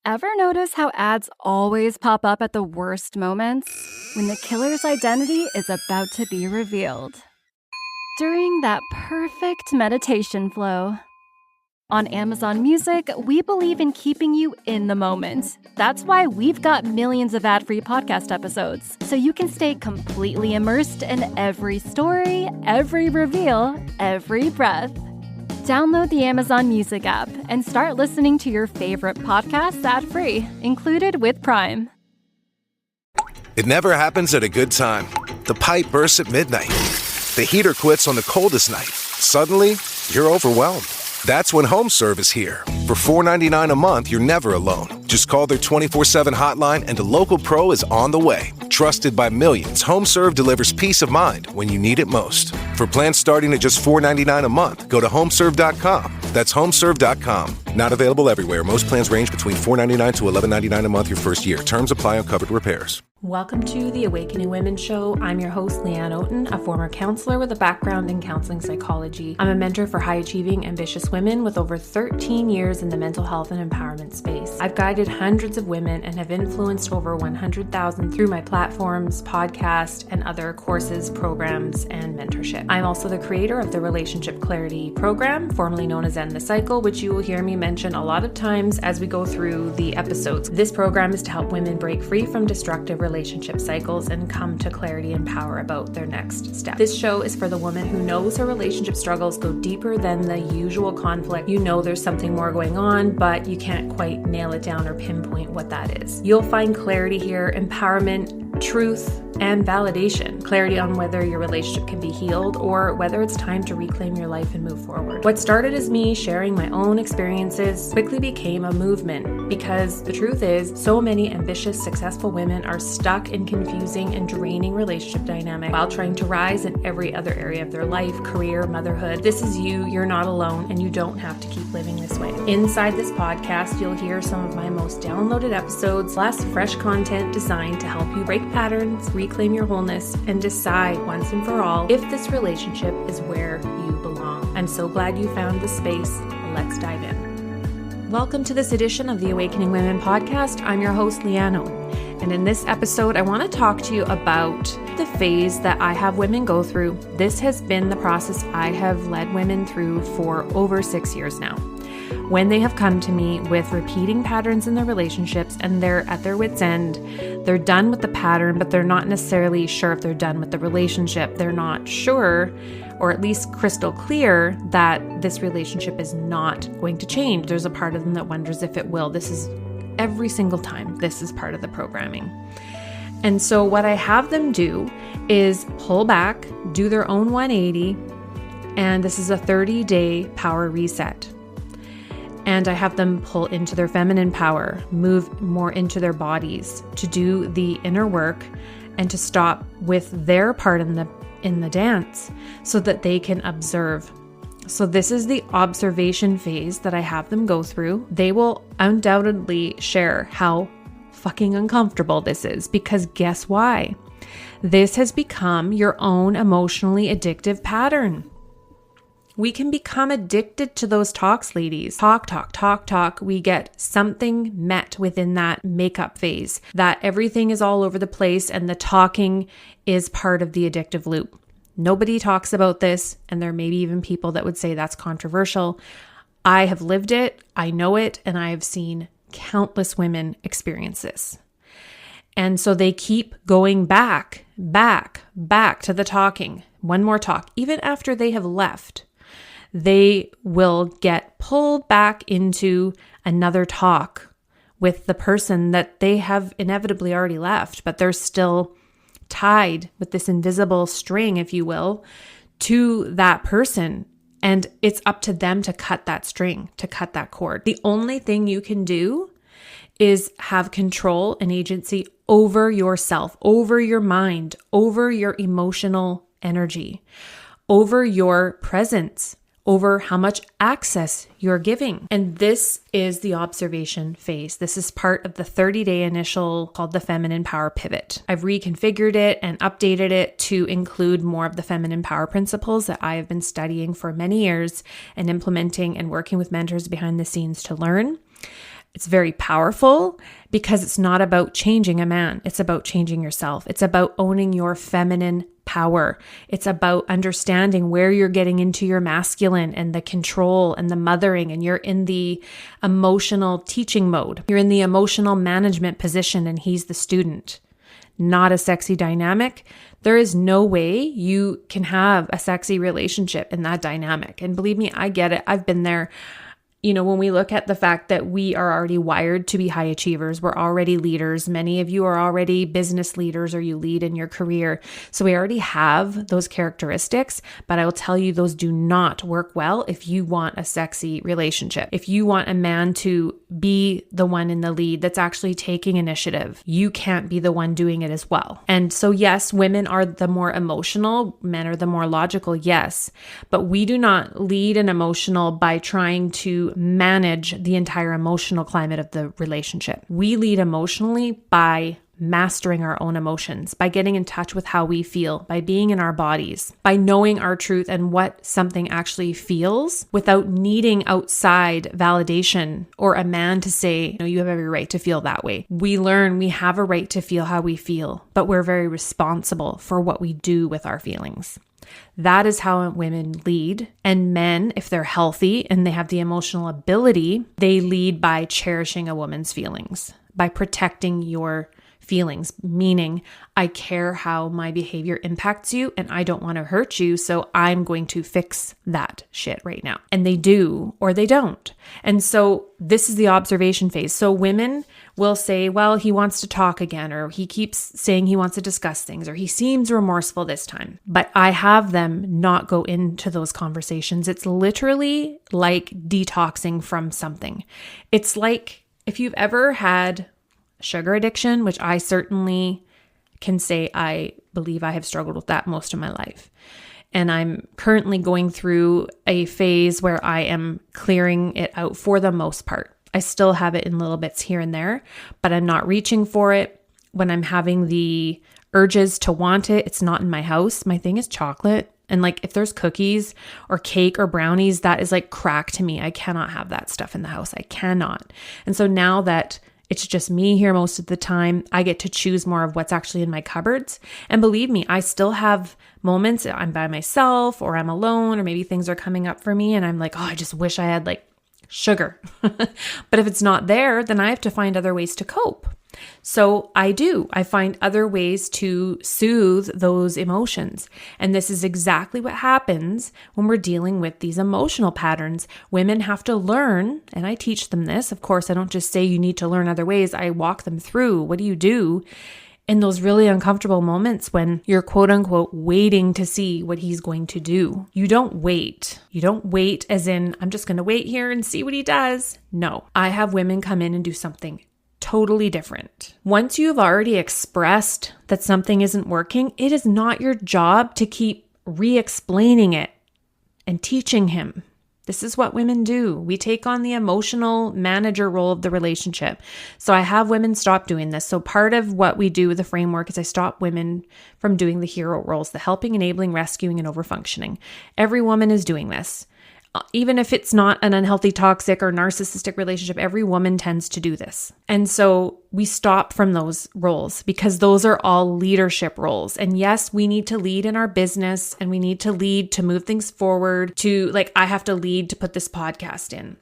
Ever notice how ads always pop up at the worst moments? When the killer's identity is about to be revealed. During that perfect meditation flow. On Amazon Music, we believe in keeping you in the moment. That's why we've got millions of ad-free podcast episodes, so you can stay completely immersed in every story, every reveal, every breath. Download the Amazon Music app and start listening to your favorite podcasts ad-free, included with Prime. It never happens at a good time. The pipe bursts at midnight. The heater quits on the coldest night. Suddenly, you're overwhelmed. That's when HomeServe is here. For $4.99 a month, you're never alone. Just call their 24/7 hotline and a local pro is on the way. Trusted by millions, HomeServe delivers peace of mind when you need it most. For plans starting at just $4.99 a month, go to HomeServe.com. That's HomeServe.com. Not available everywhere. Most plans range between $4.99 to $11.99 a month your first year. Terms apply on covered repairs. Welcome to the Awakening Women Show. I'm your host, Leanne Oten, a former counselor with a background in counseling psychology. I'm a mentor for high-achieving, ambitious women with over 13 years in the mental health and empowerment space. I've guided hundreds of women and have influenced over 100,000 through my platforms, podcast, and other courses, programs, and mentorship. I'm also the creator of the Relationship Clarity program, formerly known as End the Cycle, which you will hear me mention a lot of times as we go through the episodes. This program is to help women break free from destructive relationship cycles and come to clarity and power about their next step. This show is for the woman who knows her relationship struggles go deeper than the usual conflict. You know there's something more going on, but you can't quite nail it down or pinpoint what that is. You'll find clarity here, empowerment, truth, and validation. Clarity on whether your relationship can be healed or whether it's time to reclaim your life and move forward. What started as me sharing my own experiences quickly became a movement because the truth is, so many ambitious, successful women are stuck in confusing and draining relationship dynamics while trying to rise in every other area of their life, career, motherhood. This is you, you're not alone, and you don't have to keep living this way. Inside this podcast, you'll hear some of my most downloaded episodes, plus fresh content designed to help you break patterns, reclaim your wholeness, and decide once and for all if this relationship is where you belong. I'm so glad you found this space. Let's dive in. Welcome to this edition of the Awakening Women podcast. I'm your host, Leanne Oten. And in this episode, I want to talk to you about the phase that I have women go through. This has been the process I have led women through for over 6 years now. When they have come to me with repeating patterns in their relationships and they're at their wits' end, they're done with the pattern, but they're not necessarily sure if they're done with the relationship. They're not sure, or at least crystal clear, that this relationship is not going to change. There's a part of them that wonders if it will. This is every single time. This is part of the programming. And so what I have them do is pull back, do their own 180, and this is a 30-day power reset. And I have them pull into their feminine power, move more into their bodies, to do the inner work and to stop with their part in the dance so that they can observe. So this is the observation phase that I have them go through. They will undoubtedly share how fucking uncomfortable this is, because guess why? This has become your own emotionally addictive pattern. We can become addicted to those talks, ladies. Talk. We get something met within that makeup phase, that everything is all over the place and the talking is part of the addictive loop. Nobody talks about this, and there may be even people that would say that's controversial. I have lived it, I know it, and I have seen countless women experience this. And so they keep going back to the talking. One more talk, even after they have left. They will get pulled back into another talk with the person that they have inevitably already left, but they're still tied with this invisible string, if you will, to that person. And it's up to them to cut that string, to cut that cord. The only thing you can do is have control and agency over yourself, over your mind, over your emotional energy, over your presence, over how much access you're giving. And this is the observation phase. This is part of the 30-day initial called the Feminine Power Pivot. I've reconfigured it and updated it to include more of the feminine power principles that I have been studying for many years and implementing and working with mentors behind the scenes to learn. It's very powerful because it's not about changing a man. It's about changing yourself. It's about owning your feminine power. It's about understanding where you're getting into your masculine and the control and the mothering, and you're in the emotional teaching mode. You're in the emotional management position and he's the student. Not a sexy dynamic. There is no way you can have a sexy relationship in that dynamic. And believe me, I get it. I've been there. You know, when we look at the fact that we are already wired to be high achievers, we're already leaders. Many of you are already business leaders or you lead in your career. So we already have those characteristics, but I will tell you those do not work well if you want a sexy relationship. If you want a man to be the one in the lead that's actually taking initiative, you can't be the one doing it as well. And so yes, women are the more emotional, men are the more logical, yes, but we do not lead an emotional by trying to manage the entire emotional climate of the relationship. We lead emotionally by mastering our own emotions, by getting in touch with how we feel, by being in our bodies, by knowing our truth and what something actually feels without needing outside validation or a man to say, no, you have every right to feel that way. We learn we have a right to feel how we feel, but we're very responsible for what we do with our feelings. That is how women lead. And men, if they're healthy and they have the emotional ability, they lead by cherishing a woman's feelings, by protecting your feelings, meaning I care how my behavior impacts you and I don't want to hurt you, so I'm going to fix that shit right now. And they do or they don't. And so this is the observation phase. So women will say, well, he wants to talk again, or he keeps saying he wants to discuss things, or he seems remorseful this time. But I have them not go into those conversations. It's literally like detoxing from something. It's like if you've ever had sugar addiction, which I certainly can say I believe I have struggled with that most of my life. And I'm currently going through a phase where I am clearing it out for the most part. I still have it in little bits here and there, but I'm not reaching for it. When I'm having the urges to want it, it's not in my house. My thing is chocolate. And like if there's cookies or cake or brownies, that is like crack to me. I cannot have that stuff in the house. I cannot. And so now that it's just me here most of the time, I get to choose more of what's actually in my cupboards. And believe me, I still have moments I'm by myself or I'm alone, or maybe things are coming up for me and I'm like, oh, I just wish I had like sugar. But if it's not there, then I have to find other ways to cope. So I find other ways to soothe those emotions. And this is exactly what happens when we're dealing with these emotional patterns. Women have to learn, and I teach them this. Of course, I don't just say you need to learn other ways. I walk them through. What do you do in those really uncomfortable moments when you're quote unquote waiting to see what he's going to do? You don't wait. You don't wait as in, I'm just going to wait here and see what he does. No, I have women come in and do something totally different. Once you have already expressed that something isn't working, it is not your job to keep re-explaining it and teaching him. This is what women do. We take on the emotional manager role of the relationship. So I have women stop doing this. So part of what we do with the framework is I stop women from doing the hero roles, the helping, enabling, rescuing, and overfunctioning. Every woman is doing this. Even if it's not an unhealthy, toxic, or narcissistic relationship, every woman tends to do this. And so we stop from those roles because those are all leadership roles. And yes, we need to lead in our business and we need to lead to move things forward, to like, I have to lead to put this podcast in.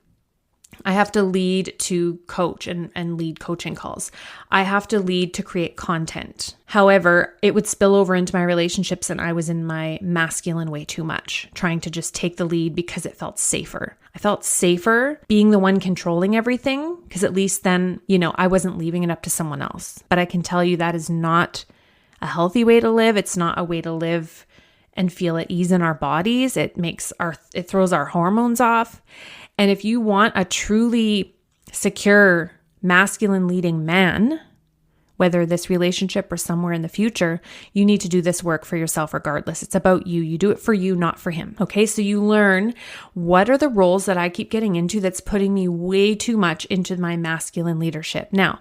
I have to lead to coach and lead coaching calls. I have to lead to create content. However, it would spill over into my relationships and I was in my masculine way too much, trying to just take the lead because it felt safer. I felt safer being the one controlling everything because at least then, I wasn't leaving it up to someone else. But I can tell you that is not a healthy way to live. It's not a way to live and feel at ease in our bodies. It throws our hormones off. And if you want a truly secure, masculine leading man, whether this relationship or somewhere in the future, you need to do this work for yourself regardless. It's about you. You do it for you, not for him. Okay, so you learn what are the roles that I keep getting into that's putting me way too much into my masculine leadership. Now,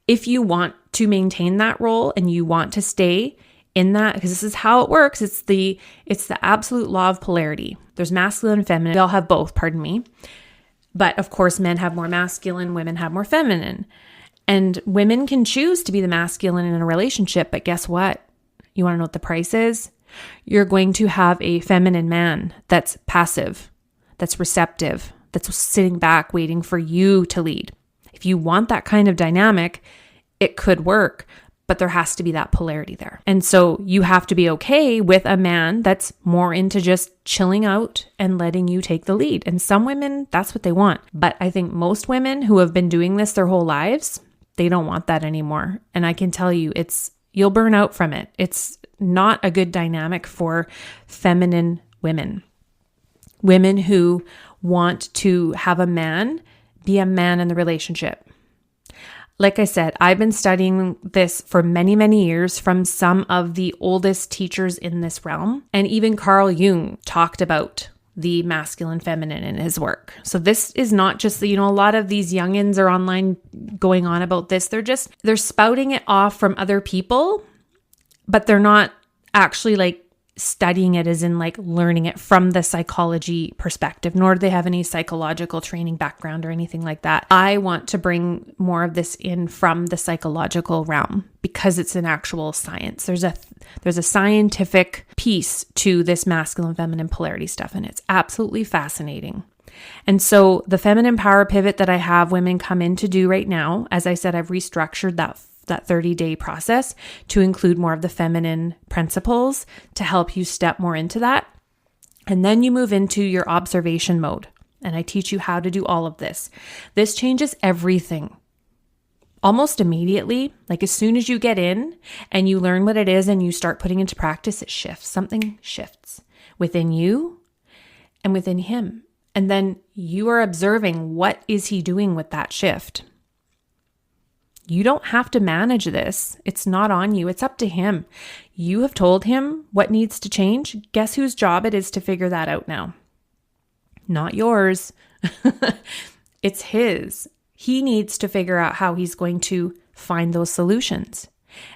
if you want to maintain that role and you want to stay in that, because this is how it works, it's the absolute law of polarity. There's masculine and feminine. We all have both, pardon me. But of course, men have more masculine, women have more feminine. And women can choose to be the masculine in a relationship, but guess what? You want to know what the price is? You're going to have a feminine man that's passive, that's receptive, that's sitting back waiting for you to lead. If you want that kind of dynamic, it could work, but there has to be that polarity there. And so you have to be okay with a man that's more into just chilling out and letting you take the lead. And some women, that's what they want. But I think most women who have been doing this their whole lives, they don't want that anymore. And I can tell you, you'll burn out from it. It's not a good dynamic for feminine women. Women who want to have a man be a man in the relationship. Like I said, I've been studying this for many, many years from some of the oldest teachers in this realm. And even Carl Jung talked about the masculine feminine in his work. So this is not just, a lot of these youngins are online going on about this. They're spouting it off from other people, but they're not actually like studying it as in like learning it from the psychology perspective, nor do they have any psychological training background or anything like that. I want to bring more of this in from the psychological realm because it's an actual science. There's a scientific piece to this masculine feminine polarity stuff, and it's absolutely fascinating. And so the feminine power pivot that I have women come in to do right now, as I said, I've restructured that 30-day process to include more of the feminine principles to help you step more into that. And then you move into your observation mode. And I teach you how to do all of this. This changes everything almost immediately. Like as soon as you get in and you learn what it is and you start putting into practice, it shifts. Something shifts within you and within him. And then you are observing, what is he doing with that shift? You don't have to manage this. It's not on you. It's up to him. You have told him what needs to change. Guess whose job it is to figure that out now? Not yours. It's his. He needs to figure out how he's going to find those solutions.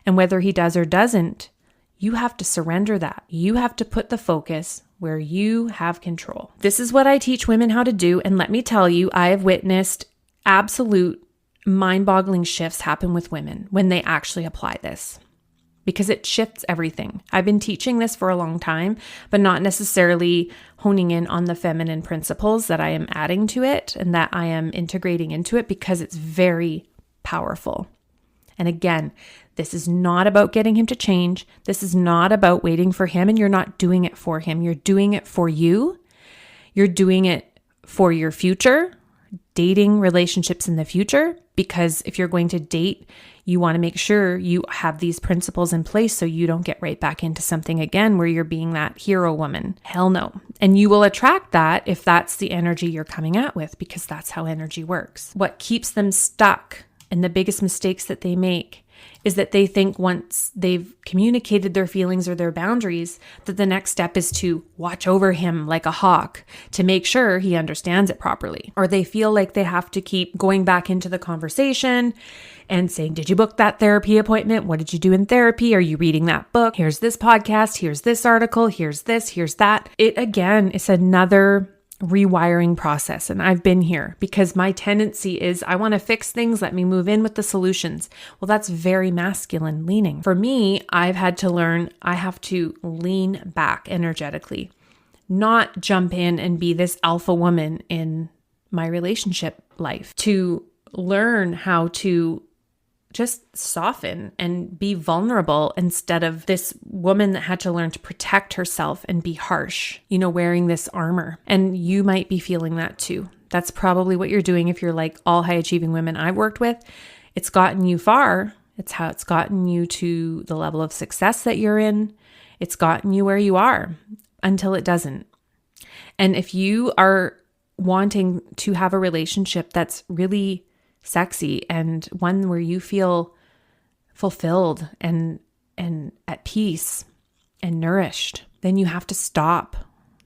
And whether he does or doesn't, you have to surrender that. You have to put the focus where you have control. This is what I teach women how to do. And let me tell you, I have witnessed absolute mind-boggling shifts happen with women when they actually apply this, because it shifts everything. I've been teaching this for a long time, but not necessarily honing in on the feminine principles that I am adding to it and that I am integrating into it, because it's very powerful. And again, this is not about getting him to change. This is not about waiting for him, and you're not doing it for him. You're doing it for you. You're doing it for your future, dating relationships in the future, because if you're going to date, you want to make sure you have these principles in place so you don't get right back into something again where you're being that hero woman. Hell no. And you will attract that if that's the energy you're coming at with, because that's how energy works. What keeps them stuck and the biggest mistakes that they make is that they think once they've communicated their feelings or their boundaries, that the next step is to watch over him like a hawk to make sure he understands it properly. Or they feel like they have to keep going back into the conversation and saying, did you book that therapy appointment? What did you do in therapy? Are you reading that book? Here's this podcast. Here's this article. Here's this. Here's that. It again is another rewiring process. And I've been here because my tendency is I want to fix things. Let me move in with the solutions. Well, that's very masculine leaning. For me, I've had to learn I have to lean back energetically, not jump in and be this alpha woman in my relationship life, to learn how to just soften and be vulnerable instead of this woman that had to learn to protect herself and be harsh, wearing this armor. And you might be feeling that too. That's probably what you're doing if you're like all high achieving women I've worked with. It's gotten you far. It's how it's gotten you to the level of success that you're in. It's gotten you where you are until it doesn't. And if you are wanting to have a relationship that's really sexy and one where you feel fulfilled and at peace and nourished, then you have to stop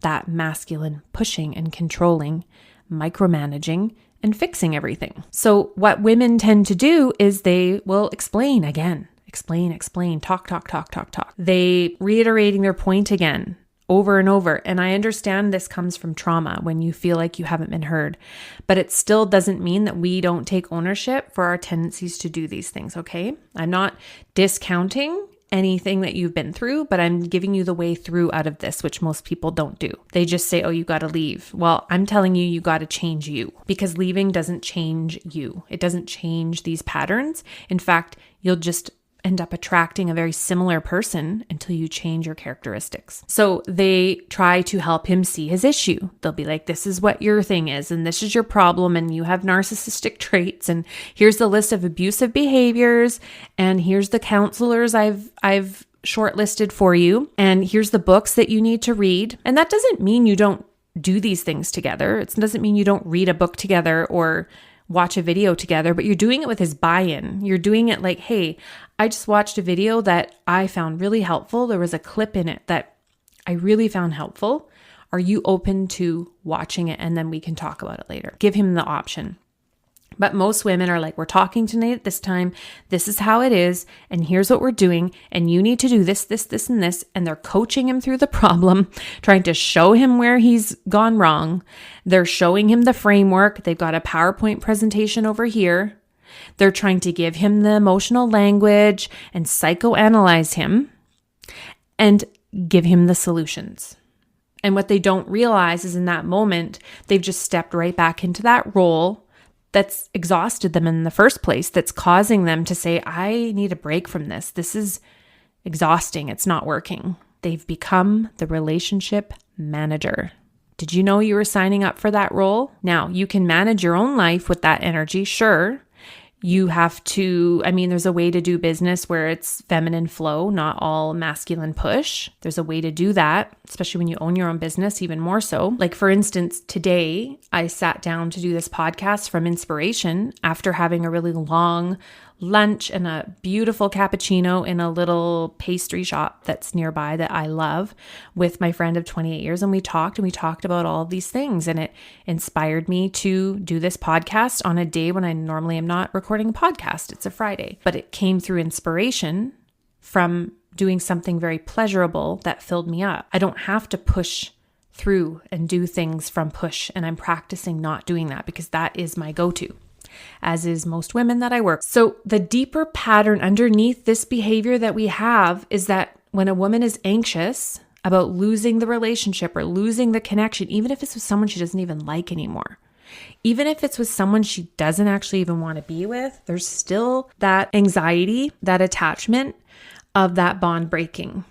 that masculine pushing and controlling, micromanaging and fixing everything. So what women tend to do is they will explain again, explain, talk. They reiterating their point again over and over. And I understand this comes from trauma when you feel like you haven't been heard, but it still doesn't mean that we don't take ownership for our tendencies to do these things, okay? I'm not discounting anything that you've been through, but I'm giving you the way through out of this, which most people don't do. They just say, oh, you got to leave. Well, I'm telling you, you got to change you, because leaving doesn't change you. It doesn't change these patterns. In fact, you'll just end up attracting a very similar person until you change your characteristics. So they try to help him see his issue. They'll be like, this is what your thing is, and this is your problem, and you have narcissistic traits, and here's the list of abusive behaviors, and here's the counselors I've shortlisted for you, and here's the books that you need to read. And that doesn't mean you don't do these things together. It doesn't mean you don't read a book together or watch a video together, but you're doing it with his buy-in. You're doing it like, hey, I just watched a video that I found really helpful. There was a clip in it that I really found helpful. Are you open to watching it? And then we can talk about it later. Give him the option. But most women are like, we're talking tonight at this time. This is how it is. And here's what we're doing. And you need to do this, this, this, and this. And they're coaching him through the problem, trying to show him where he's gone wrong. They're showing him the framework. They've got a PowerPoint presentation over here. They're trying to give him the emotional language and psychoanalyze him and give him the solutions. And what they don't realize is in that moment, they've just stepped right back into that role that's exhausted them in the first place, that's causing them to say, I need a break from this. This is exhausting. It's not working. They've become the relationship manager. Did you know you were signing up for that role? Now, you can manage your own life with that energy, sure. You have to, there's a way to do business where it's feminine flow, not all masculine push. There's a way to do that, especially when you own your own business, even more so. Like for instance, today I sat down to do this podcast from inspiration after having a really long lunch and a beautiful cappuccino in a little pastry shop that's nearby that I love with my friend of 28 years. And we talked about all of these things, and it inspired me to do this podcast on a day when I normally am not recording a podcast. It's a Friday, but it came through inspiration from doing something very pleasurable that filled me up. I don't have to push through and do things from push, and I'm practicing not doing that because that is my go-to, as is most women that I work. So the deeper pattern underneath this behavior that we have is that when a woman is anxious about losing the relationship or losing the connection, even if it's with someone she doesn't even like anymore, even if it's with someone she doesn't actually even want to be with, there's still that anxiety, that attachment of that bond breaking.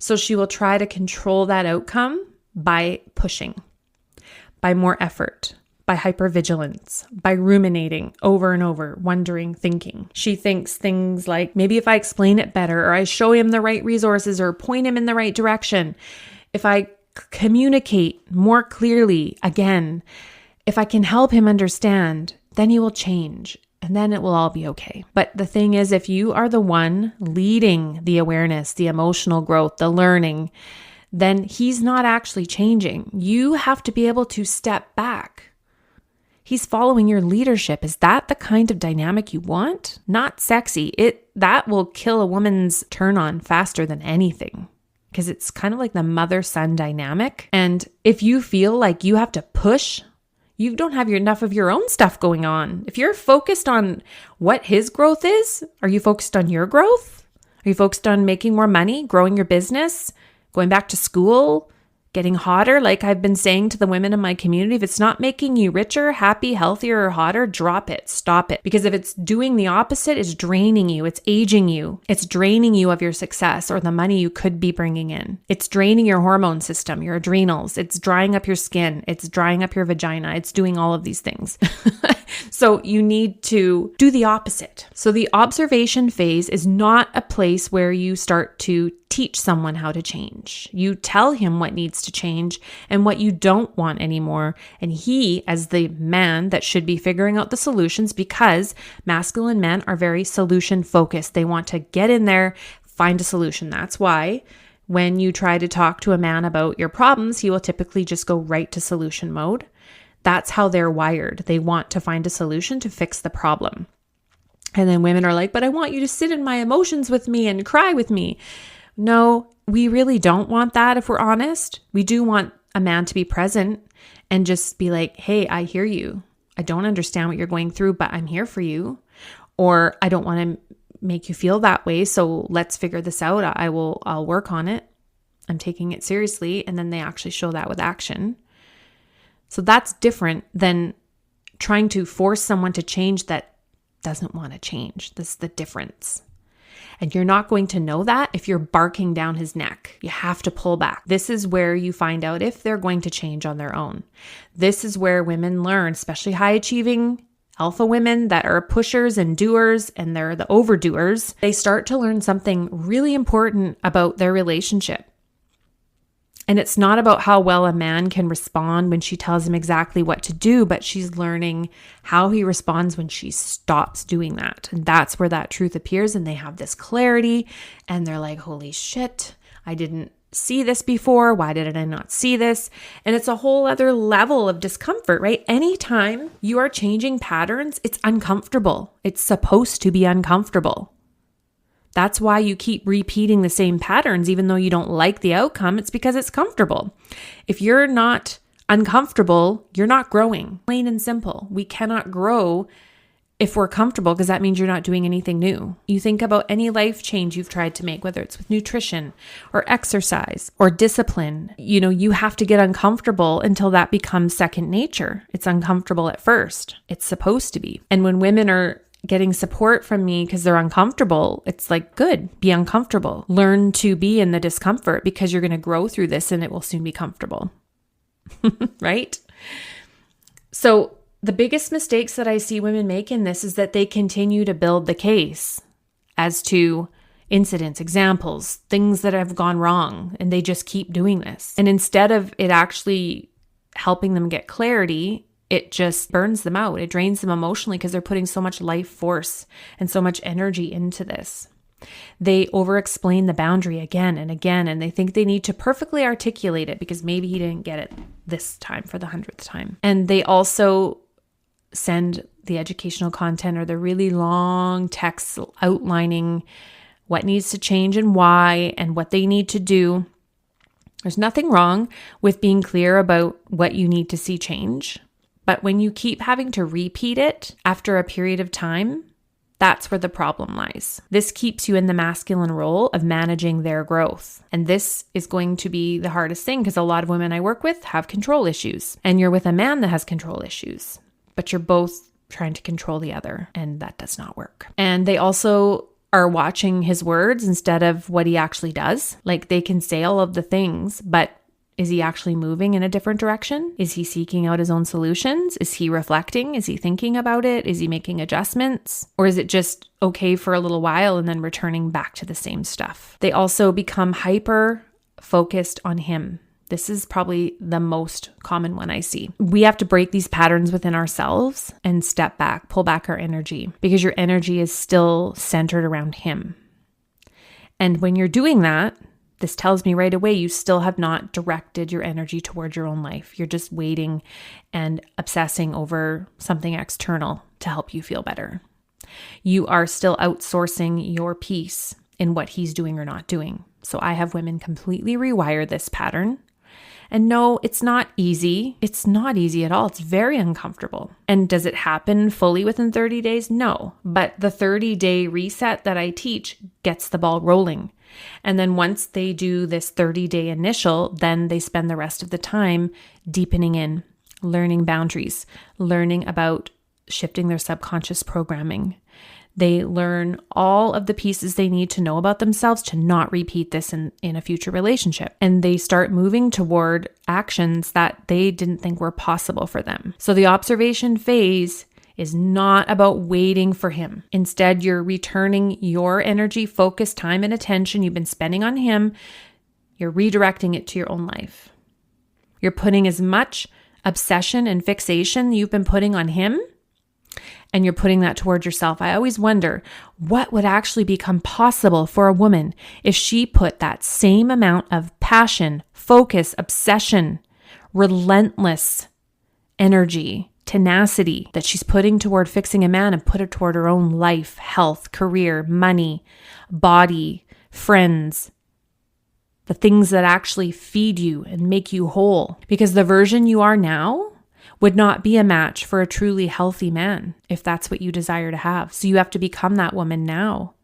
So she will try to control that outcome by pushing, by more effort, by hypervigilance, by ruminating over and over, wondering, thinking. She thinks things like, maybe if I explain it better, or I show him the right resources, or point him in the right direction, if I communicate more clearly, again, if I can help him understand, then he will change, and then it will all be okay. But the thing is, if you are the one leading the awareness, the emotional growth, the learning, then he's not actually changing. You have to be able to step back. He's following your leadership. Is that the kind of dynamic you want? Not sexy. That will kill a woman's turn on faster than anything, because it's kind of like the mother-son dynamic. And if you feel like you have to push, you don't have enough of your own stuff going on. If you're focused on what his growth is, are you focused on your growth? Are you focused on making more money, growing your business, going back to school, getting hotter? Like I've been saying to the women in my community, if it's not making you richer, happy, healthier, or hotter, drop it, stop it. Because if it's doing the opposite, it's draining you, it's aging you, it's draining you of your success or the money you could be bringing in. It's draining your hormone system, your adrenals, it's drying up your skin, it's drying up your vagina, it's doing all of these things. So you need to do the opposite. So the observation phase is not a place where you start to teach someone how to change. You tell him what needs to change and what you don't want anymore. And he, as the man that should be figuring out the solutions, because masculine men are very solution focused. They want to get in there, find a solution. That's why when you try to talk to a man about your problems, he will typically just go right to solution mode. That's how they're wired. They want to find a solution to fix the problem. And then women are like, but I want you to sit in my emotions with me and cry with me. No, we really don't want that if we're honest. We do want a man to be present and just be like, hey, I hear you. I don't understand what you're going through, but I'm here for you. Or I don't want to make you feel that way, so let's figure this out. I'll work on it. I'm taking it seriously. And then they actually show that with action. So that's different than trying to force someone to change that doesn't want to change. This is the difference. And you're not going to know that if you're barking down his neck. You have to pull back. This is where you find out if they're going to change on their own. This is where women learn, especially high achieving alpha women that are pushers and doers, and they're the overdoers. They start to learn something really important about their relationship. And it's not about how well a man can respond when she tells him exactly what to do, but she's learning how he responds when she stops doing that. And that's where that truth appears, and they have this clarity and they're like, holy shit, I didn't see this before. Why did I not see this? And it's a whole other level of discomfort, right? Anytime you are changing patterns, it's uncomfortable. It's supposed to be uncomfortable. That's why you keep repeating the same patterns, even though you don't like the outcome. It's because it's comfortable. If you're not uncomfortable, you're not growing. Plain and simple. We cannot grow if we're comfortable, because that means you're not doing anything new. You think about any life change you've tried to make, whether it's with nutrition or exercise or discipline. You have to get uncomfortable until that becomes second nature. It's uncomfortable at first. It's supposed to be. And when women are getting support from me because they're uncomfortable, it's like, good, be uncomfortable. Learn to be in the discomfort, because you're going to grow through this and it will soon be comfortable. Right? So the biggest mistakes that I see women make in this is that they continue to build the case as to incidents, examples, things that have gone wrong, and they just keep doing this. And instead of it actually helping them get clarity, it just burns them out. It drains them emotionally because they're putting so much life force and so much energy into this. They over-explain the boundary again and again, and they think they need to perfectly articulate it because maybe he didn't get it this time for the 100th time. And they also send the educational content or the really long texts outlining what needs to change and why and what they need to do. There's nothing wrong with being clear about what you need to see change. But when you keep having to repeat it after a period of time, that's where the problem lies. This keeps you in the masculine role of managing their growth. And this is going to be the hardest thing, because a lot of women I work with have control issues. And you're with a man that has control issues, but you're both trying to control the other, and that does not work. And they also are watching his words instead of what he actually does. Like, they can say all of the things, but is he actually moving in a different direction? Is he seeking out his own solutions? Is he reflecting? Is he thinking about it? Is he making adjustments? Or is it just okay for a little while and then returning back to the same stuff? They also become hyper focused on him. This is probably the most common one I see. We have to break these patterns within ourselves and step back, pull back our energy, because your energy is still centered around him. And when you're doing that, this tells me right away you still have not directed your energy towards your own life. You're just waiting and obsessing over something external to help you feel better. You are still outsourcing your peace in what he's doing or not doing. So I have women completely rewire this pattern. And no, it's not easy. It's not easy at all. It's very uncomfortable. And does it happen fully within 30 days? No. But the 30-day reset that I teach gets the ball rolling. And then once they do this 30-day initial, then they spend the rest of the time deepening in, learning boundaries, learning about shifting their subconscious programming. They learn all of the pieces they need to know about themselves to not repeat this in a future relationship. And they start moving toward actions that they didn't think were possible for them. So the observation phase is not about waiting for him. Instead, you're returning your energy, focus, time, and attention you've been spending on him. You're redirecting it to your own life. You're putting as much obsession and fixation you've been putting on him, and you're putting that towards yourself. I always wonder what would actually become possible for a woman if she put that same amount of passion, focus, obsession, relentless energy, tenacity that she's putting toward fixing a man and put it toward her own life, health, career, money, body, friends, the things that actually feed you and make you whole. Because the version you are now would not be a match for a truly healthy man if that's what you desire to have. So you have to become that woman now.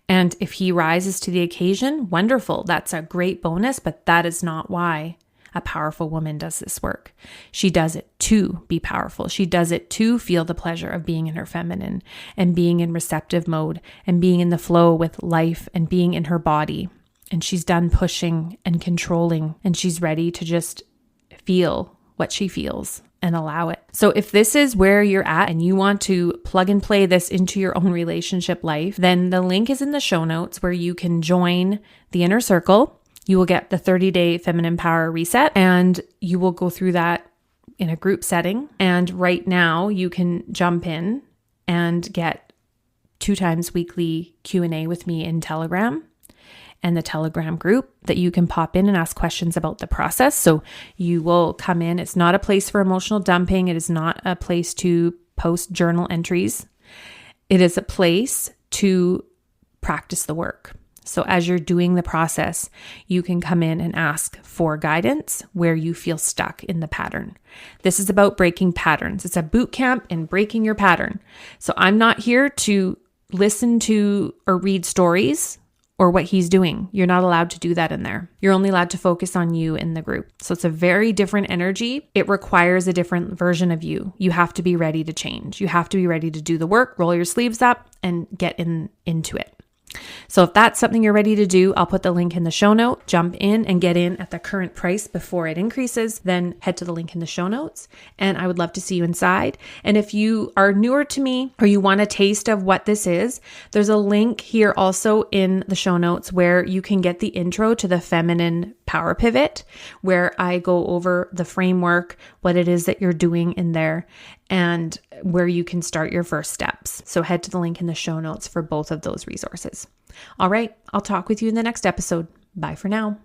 And if he rises to the occasion, wonderful. That's a great bonus, but that is not why a powerful woman does this work. She does it to be powerful. She does it to feel the pleasure of being in her feminine and being in receptive mode and being in the flow with life and being in her body. And she's done pushing and controlling, and she's ready to just feel what she feels and allow it. So if this is where you're at and you want to plug and play this into your own relationship life, then the link is in the show notes where you can join the inner circle. You will get the 30-day feminine power reset, and you will go through that in a group setting. And right now you can jump in and get 2 times weekly Q&A with me in Telegram and the Telegram group that you can pop in and ask questions about the process. So you will come in. It's not a place for emotional dumping. It is not a place to post journal entries. It is a place to practice the work. So as you're doing the process, you can come in and ask for guidance where you feel stuck in the pattern. This is about breaking patterns. It's a boot camp in breaking your pattern. So I'm not here to listen to or read stories or what he's doing. You're not allowed to do that in there. You're only allowed to focus on you in the group. So it's a very different energy. It requires a different version of you. You have to be ready to change. You have to be ready to do the work, roll your sleeves up, and get into it. So if that's something you're ready to do, I'll put the link in the show note. Jump in and get in at the current price before it increases. Then head to the link in the show notes, and I would love to see you inside. And if you are newer to me or you want a taste of what this is, there's a link here also in the show notes where you can get the intro to the feminine power pivot, where I go over the framework, what it is that you're doing in there, and where you can start your first steps. So head to the link in the show notes for both of those resources. All right, I'll talk with you in the next episode. Bye for now.